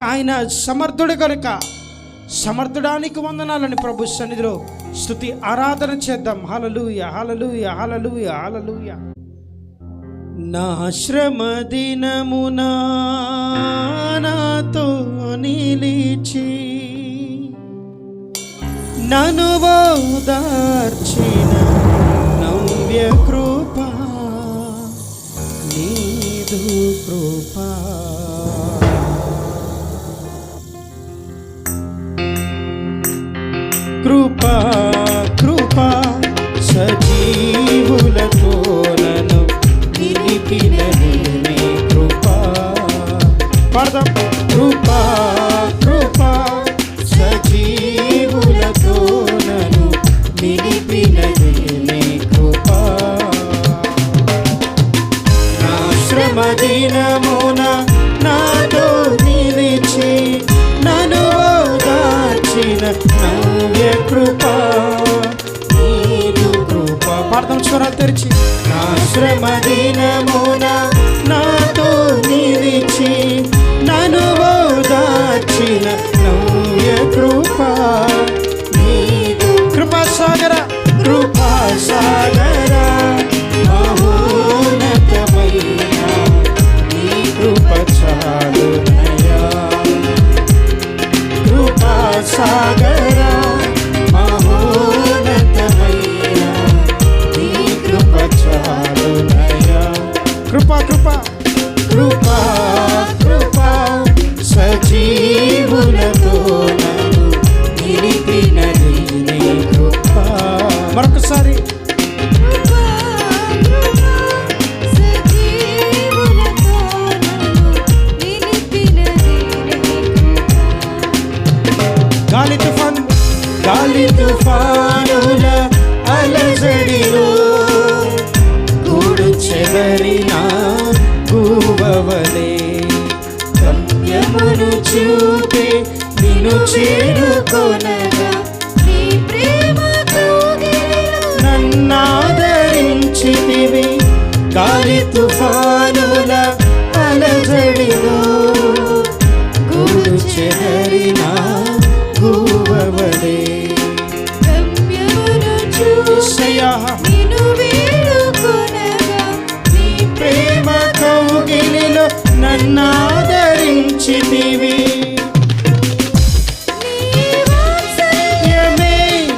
ఆయన సమర్థుడు కనుక సమర్థుడానికి వందనాలని ప్రభు సన్నిధిలో స్తుతి ఆరాధన చేద్దాం. హల్లెలూయా హల్లెలూయా హల్లెలూయా హల్లెలూయా. నా శ్రమ దినమునా నాతో నిలిచి నన్ను ఓదార్చిన నవ్య కృప నీదు కృపా. కృపా కృపా సజీవులతో నన్ను నిలిపినది నీ కృపా. పాడదాం. కృపా కృపా సజీవులతో నన్ను నిలిపినది నీ కృపా. నా శ్రమ దినమున నాతో నిలిచి నన్ను ఓదార్చిన నవ్య కృపా నీదు కృపా. పాడదాం స్వరాలు తెరిచి. నా శ్రమ దినమున నాతో నిలిచి నన్ను ఓదార్చిన నవ్య కృపా నీదు కృపా సాగర. కృపా సాగర మహోన్నతమైన నీ కృప చాలునయా. కృపా సాగర మహోన్నతమైన నీ కృప చాలునయా. కృపా కృపా కృపా కృపా సజీవులతో నన్ను నిలిపినది నీ కృపా. మరొకసారి. గాలి తుఫానుల అలజడిలో గూడు చెదరిన గువ్వవలే గమ్యమును చూపే నిన్ను చేరుకొనగా నన్నాదరించితివి. గాలి తుఫానుల అలజడిలో గూడు చెదరిన గువ్వవలే నీ ప్రేమ కౌగిలిలో నన్నాదరించితివి.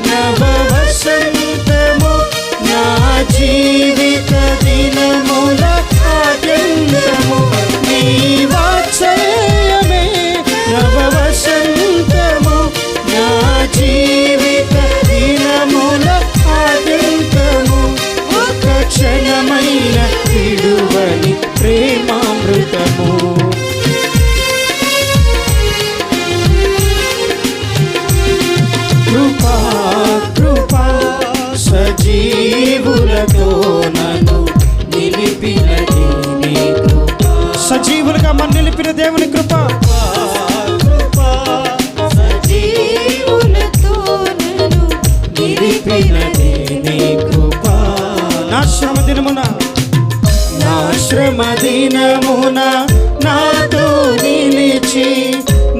నవ వసంతము నా జీవిత దినముల ఆద్యంతము. నీ వాత్సల్యమే నవ వసంతము నా జీవిత దినముల ఆద్యంతము. ఒక క్షణమైన విడువని ప్రేమామృతము. కృపా కృపా సజీవులతో నన్ను నిలిపినది నీ కృపా. సజీవులుగా మన నిలిపిన దేవుని కృప. నిలిపినది నీ కృపా. నా శ్రమ దినమున నా శ్రమ దినమున నాతో నిలిచి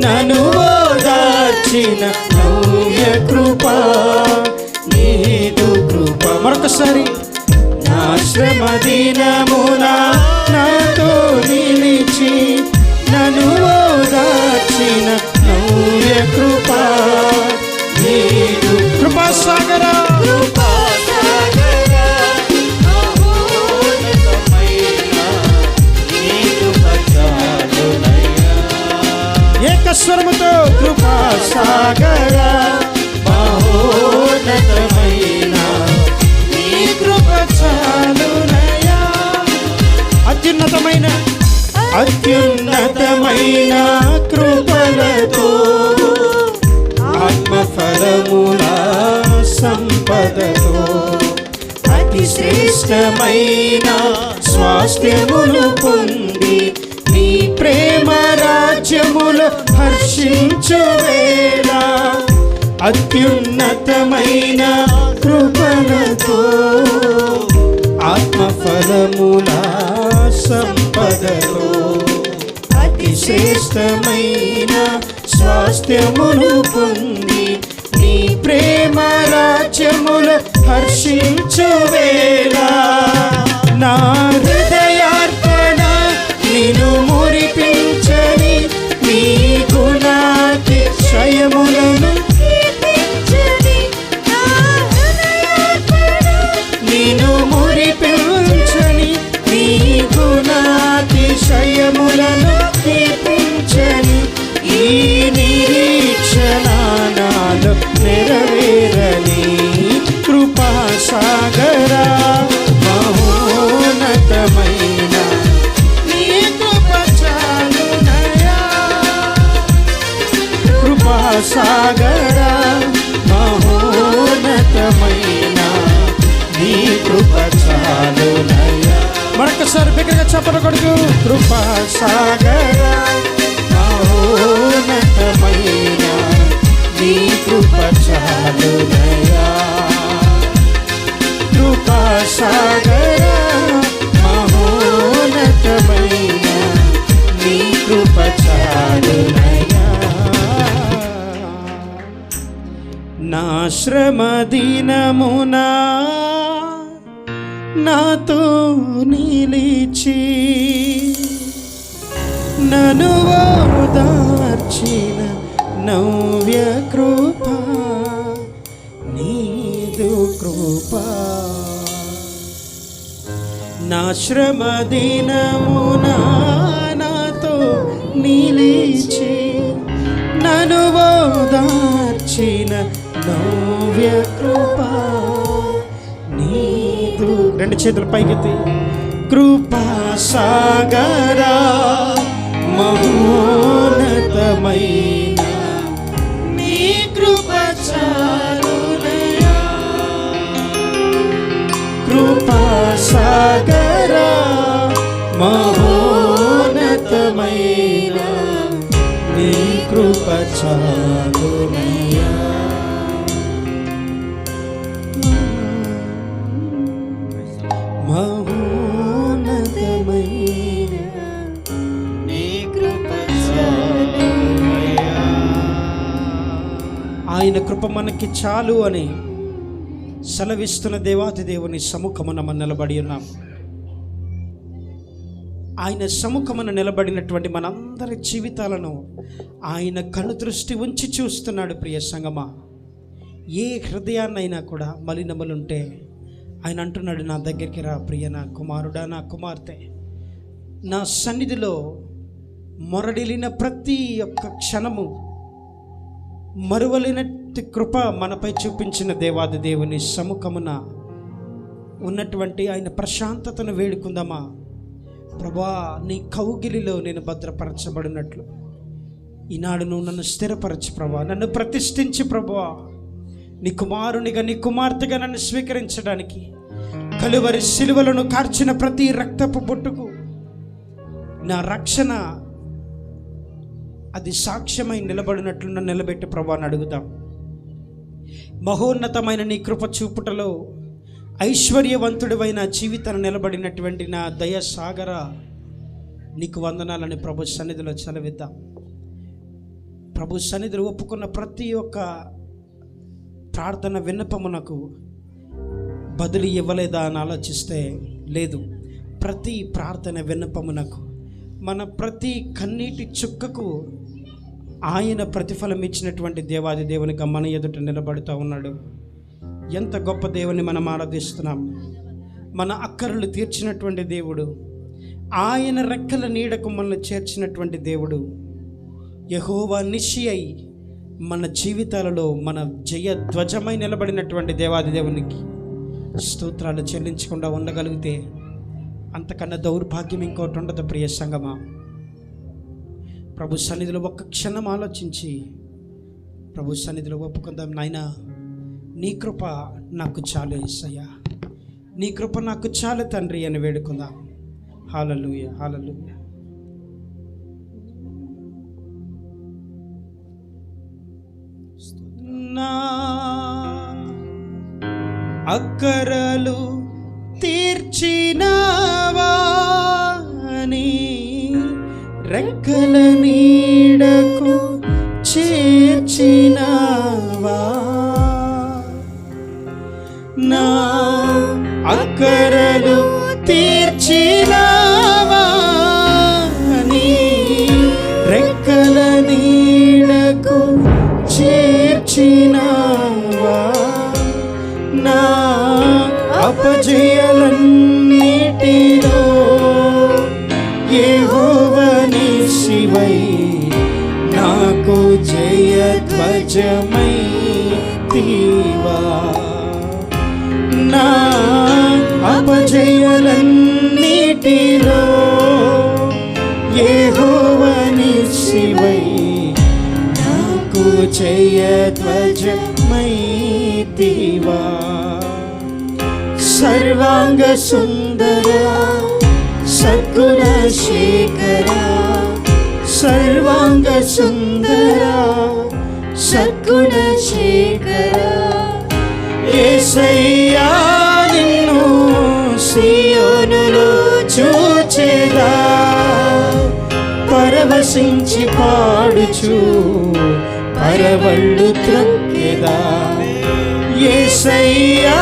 నన్ను ఓదార్చిన నవ్య కృపా నీదు కృపా. మరొకసారి. నా శ్రమ దినమున నాతో నిలిచి నన్ను ఓదార్చిన నవ్య కృపా నీదు కృపా సాగర. ఏకస్వరముతో కృపా సాగర మహోన్నతమైన నీ కృప చాలునయా. అత్యున్నతమైన అత్యున్నతమైన కృపలతో ఆత్మఫలముల సంపదతో అతి శ్రేష్టమైన స్వాస్థ్యములు పొంది నీ ప్రేమ రాజ్యములు హర్షించు వేళ. అత్యున్నతమైన కృపలతో ఆత్మఫలముల సంపదతో అతి శ్రేష్టమైన స్వాస్థ్యమును పొంది నీ ప్రేమ రాజ్యములో హర్షించు వేళ నా హృదయార్పణ నిన్ను మురిపించని నీ గుణాతిశయములను నిన్ను మురిపించని నీ గుణాతిశయములను కీర్తించని ఈ నిరీక్షణ నాలో నెరవేరని కృపా సాగరా మహోన్నతమైన నీ కృప చాలునయా కృపా సాగరా మహోన్నతమైన నీ కృప చాలునయా. మరొకసారి బిగ్గరగా చప్పట్లు కొడుతూ కృపా సాగరా మహోన్నతమైన నీ కృప చాలునయా కృపా సాగరా మహోన్నతమైన నీ కృప చాలునయా. నా శ్రమ దినమునా నాతో నిలిచి నన్ను ఓదార్చిన నవ్య కృప నీదు కృప నా శ్రమ దినమునా నాతో నిలిచి నన్ను ఓదార్చిన నవ్య కృప నీదు. రెండు చేతులు పైకెత్తి కృపా సాగరా మహోన్నతమైన నీ కృప చాలునయా కృపా సాగరా మహోన్నతమైన నీ కృప చాలునయా. ఆయన కృప మనకి చాలు అని సెలవిస్తున్న దేవాతి దేవుని సముఖమున మనం నిలబడి ఉన్నాం. ఆయన సముఖమున నిలబడినటువంటి మనందరి జీవితాలను ఆయన కను దృష్టి ఉంచి చూస్తున్నాడు. ప్రియ సంగమా, ఏ హృదయాన్నైనా కూడా మలినములుంటే ఆయన అంటున్నాడు, నా దగ్గరికి రా ప్రియ నా కుమారుడా నా కుమార్తె. నా సన్నిధిలో మొరడిలిన ప్రతి ఒక్క క్షణము మరువలేనట్టి కృప మనపై చూపించిన దేవాది దేవుని సముఖమున ఉన్నటువంటి ఆయన ప్రశాంతతను వేడుకుందామా. ప్రభా, నీ కౌగిలిలో నేను భద్రపరచబడినట్లు ఈనాడు నువ్వు నన్ను స్థిరపరచు ప్రభా, నన్ను ప్రతిష్ఠించి ప్రభా, నీ కుమారునిగా నీ కుమార్తెగా నన్ను స్వీకరించడానికి కలువరి శిలువలను కార్చిన ప్రతి రక్తపు బొట్టుకు నా రక్షణ అది సాక్ష్యమై నిలబడినట్లు నన్ను నిలబెట్టి ప్రభాని అడుగుదాం. మహోన్నతమైన నీ కృప చూపుటలో ఐశ్వర్యవంతుడివైన జీవితాన్ని నిలబడినటువంటి నా దయ సాగర నీకు వందనాలని ప్రభు సన్నిధిలో చదివిద్దాం. ప్రభు సన్నిధిలో ఒప్పుకున్న ప్రతి ఒక్క ప్రార్థన విన్నపమునకు బదులు ఇవ్వలేదా అని ఆలోచిస్తే లేదు. ప్రతి ప్రార్థన విన్నపమునకు మన ప్రతి కన్నీటి చుక్కకు ఆయన ప్రతిఫలం ఇచ్చినటువంటి దేవాది దేవునిగా మన ఎదుట నిలబడుతూ ఉన్నాడు. ఎంత గొప్ప దేవుని మనం ఆరాధిస్తున్నాం. మన అక్కరలు తీర్చినటువంటి దేవుడు, ఆయన రెక్కల నీడకు మనల్ని చేర్చినటువంటి దేవుడు, యెహోవా నిషి అయి మన జీవితాలలో మన జయ ధ్వజమై నిలబడినటువంటి దేవాది దేవునికి స్తోత్రాలు చెల్లించకుండా ఉండగలిగితే అంతకన్నా దౌర్భాగ్యం ఇంకోటి ఉండదు. ప్రియ సంగమా, ప్రభు సన్నిధిలో ఒక్క క్షణం ఆలోచించి ప్రభు సన్నిధిలో ఒప్పుకుందాం. నాయనా, నీ కృప నాకు చాలు యేసయ్యా, నీ కృప నాకు చాలు తండ్రి అని వేడుకుందాం. హల్లెలూయా, హల్లెలూయా. నా అక్కరలు తీర్చినవా నీ రెక్క రెక్కల నీడకు చేర్చినవా, నా అక్కరలు తీర్చినవా, నీ రెక్కల నీడకు చేర్చినవా, నా అపజయాలన్నిటిలో యెహోవా నిసివై నాకు జయధ్వజమైతివా, నా అపజయాలన్నిటిలో యెహోవా నిసివై నాకు జయధ్వజమైతివా. సర్వాంగ సుందర సద్గుణ శేఖర, సర్వాంగ సుందర సద్గుణ శేఖర, యేసయ్యా నిన్ను సీయోనులో చూచెదా, పరవశించి పాడుచు పరవళ్ళు త్రొక్కెదా, యేసయ్యా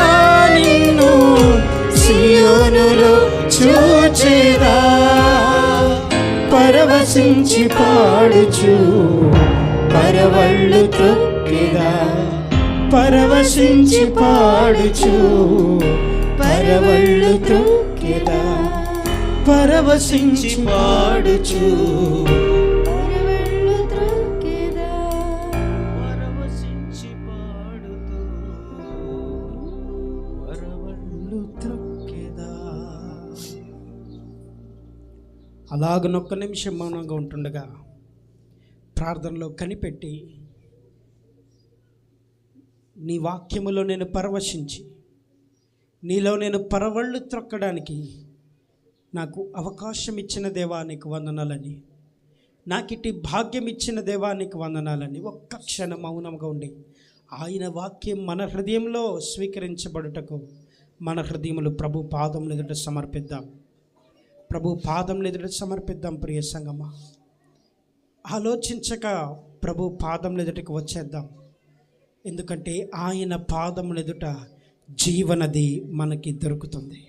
నిన్ను సీయోనులో చూచెదా, పరవశించి పాడుచు పరవళ్ళు త్రొక్కెదా, పరవశించి పాడుచు పరవళ్ళు త్రొక్కెదా, పరవశించి పాడుచు పరవళ్ళు త్రొక్కెదా, పరవశించి పాడుతూ పరవళ్ళు త్రొక్కెదా. అలాగనొక్క నిమిషం మౌనంగా ఉంటుండగా ప్రార్థనలో కనిపెట్టి, నీ వాక్యములో నేను పరవశించి నీలో నేను పరవళ్ళు త్రొక్కడానికి నాకు అవకాశం ఇచ్చిన దేవా నీకు వందనాలని, నాకు ఇట్టి భాగ్యం ఇచ్చిన దేవా నీకు వందనాలని ఒక్క క్షణం మౌనంగా ఉండి ఆయన వాక్యం మన హృదయంలో స్వీకరించబడుటకు మన హృదయములు ప్రభు పాదముల ఎదుట సమర్పిద్దాం. ప్రభు పాదముల ఎదుట సమర్పిద్దాం. ప్రియ సంగమా, ఆలోచించక ప్రభు పాదముల ఎదుటకు వచ్చేద్దాం. ఎందుకంటే ఆయన పాదముల ఎదుట జీవనది మనకి దొరుకుతుంది,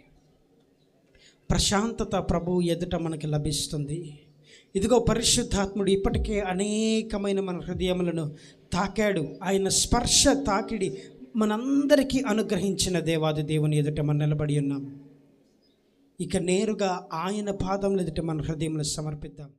ప్రశాంతత ప్రభు ఎదుట మనకి లభిస్తుంది. ఇదిగో పరిశుద్ధాత్ముడు ఇప్పటికే అనేకమైన మన హృదయములను తాకాడు. ఆయన స్పర్శ తాకిడి మనందరికీ అనుగ్రహించిన దేవాది దేవుని ఎదుట మనం నిలబడి ఉన్నాం. ఇక నేరుగా ఆయన పాదముల ఎదుట మన హృదయములను సమర్పిద్దాం.